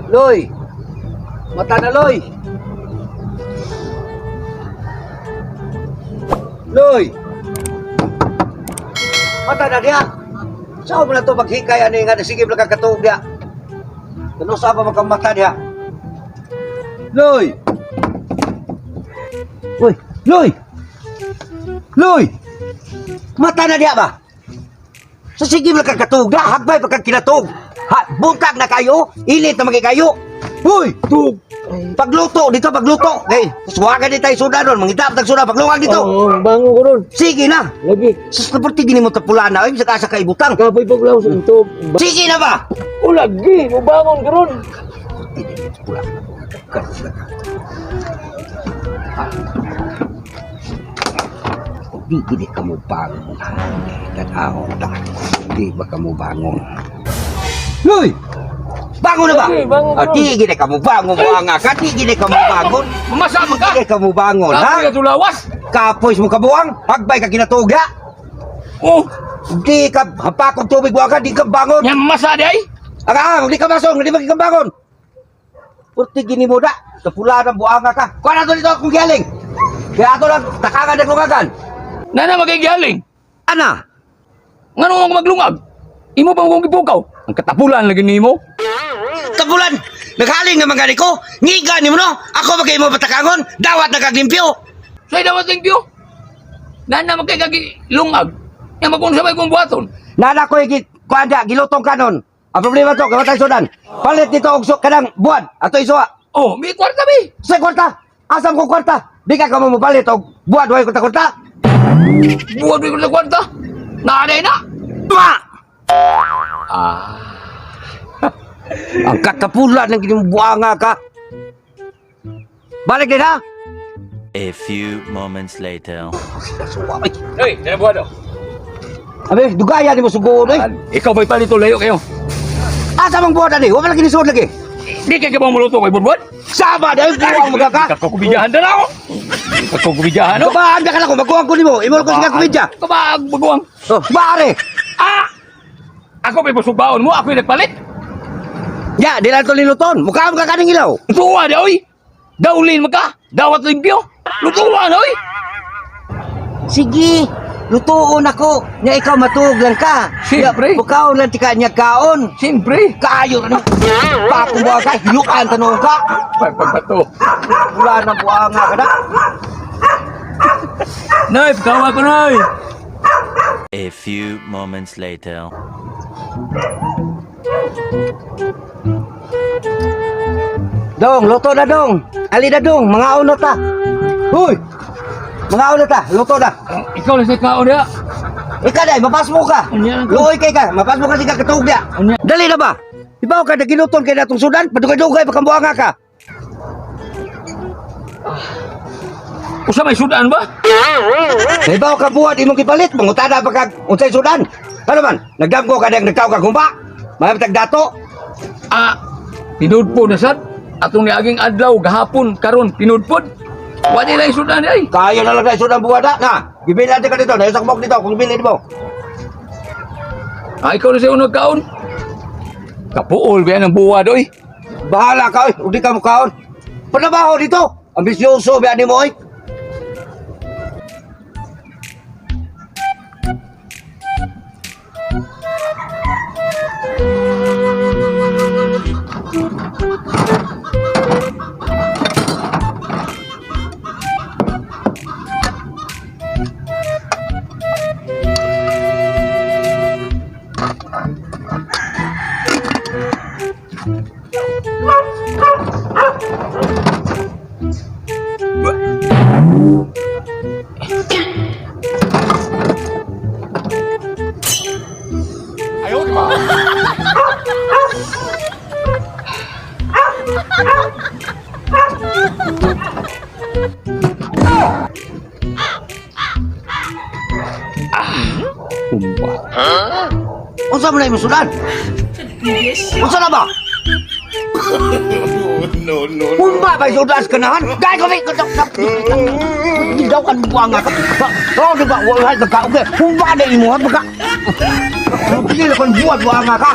Loy! Mata na, Loy! Loy! Mata na diya! Saan mo na ito maghikay ano yung nga sige lang kakatuog diya? Ano sa ba magkamata diya? Loy! Uy! Loy! Loy! Mata na diya ba? Sa sige lang kakatuog diya, hagbay pagkakinatuog! Ha, buntag na kayo, ilit na magikayo. Hoy, tug. Pagluto dito, pagluto. Okay, suwagan din tayo suda doon, mangitap tag suda paglungan dito. Oo, bango ko ron. Sige na. Lagi. Sus naperti gini mo tapula na, ay bisa ka kay butang. Kapay paglaw sa ito. Sige na ba? O lagi, mo bangon ka ron. Di gini kamu bangun. Tanaw ta. Di ba kamu bangun? Hoy! Bangun na ba? Lagi, bangon ka ron. Di gini kamu bangun mo ang ka, di gini kamu bangun. Mamasa man ka. Di kamu bangun, Kapay ha? ka tulawas. Kapoy mo kabuang, hagbay ka kinatuga. Oh, Di ka hapakong tubig mo ka, di ka bangon. yan masa di ay. Di ka masong, di ba ka bangon? Purti gini mo da, sa pula ng buanga ka. Kuha na to dito akong gialing. Kaya ato lang, takangan na lugagan. Nana magigaling. Ana, Ngano mo maglungag? Imo pa mo kong ipukaw. Ang katapulan lagi nimo. tabulan, naghaling nga mga ko. Ngiga ni mo no, ako magay mo patakangon, dawat nagkaglimpyo. Say daw thank you. Nana magkagagi lungag. Yang magkung sabay kong buhaton. Nana ko higit, kuanda, gilutong kanon. Ang problema to, kamatay sudan. Palit nito og kanang buwan, ato isuwa. Oh, may kwarta bi. Sa kwarta, asam ko kwarta. Di ka ka mo palit og buwan, way kwarta-kwarta. Buhat ko sa kwarta. Naaday na. Tuma! Ah. Ang katapulan ng ginubuanga ka. Balik din ha? A few moments later. Hey, tara buhat daw. Abi, dugaya ni mo sugo eh. Ikaw ba'y palito layo kayo? Asa mang buwan ani? Wala lagi ni suod lagi. Di kayo bang muluto kay Burbot? Sama dahil buwang mga ka. Kakukubidahan na ako. Kakukubidahan no? Kabaan ka lang ko, magkuwang ko ni mo. Imo ko siya kumidya. Kabag baguang. Oh, bare. Ah! Ako may pasugbaon mo, ako yung nagpalit. Ya, di lang to liluton. Mukha mo ka kaning ilaw. Lutuwa na oy. Daulin mo ka. Dawat limpyo. Lutuwa na oy. Sige, lutuon ako. Nya ikaw matuog lang ka. Siyempre. Bukaw lang tika niya kaon. Siyempre. Kayo ano? Pakong buwang ka, hilukan tanong ka. Pagpagpato. Wala nang buwanga ka na. Nay, kawa ko nay. A few moments later. Dong, luto na dong. Ali na dong, mga uno ta. Huy! Mga uno ta, luto na. Ikaw lang sa kao niya. Ika day, mapas mo ka. Anya. Luoy kay ka, mapas mo ka siya katug niya. Anya. Dali na ba? Ibaw ka, nagiluton kay natong sudan, padugay-dugay, pakambuanga ka. Usa may sudan ba? Ibaw ka buhat, imong kipalit, mangutada pa kag unsay sudan. Ano man, nagdamgo ka, nagtao ka kumpa. Mahamitag dato. Ah, pinudpod na sad. Atong niaging adlaw, gahapon, karon pinudpod. Wala lang sudan ay. Kaya na lang na sudan buhat na. Gibili natin ka dito, naisakmok dito, kung gibili mo. Ah, ikaw na sa unang kaon. Kapuol ba yan ang buwa doy? Bahala ka, hindi ka mukhaon. Panabaho dito, ambisyoso ba ni mo, oy. Unsa man na imong sudan? Unsa na ba? No. Umba ba sudan kanahan? Gay ko may daw kan buang ka. Oh, di ba wala ka ka. Umba na imo ha baka. Pili kon buat buang ka.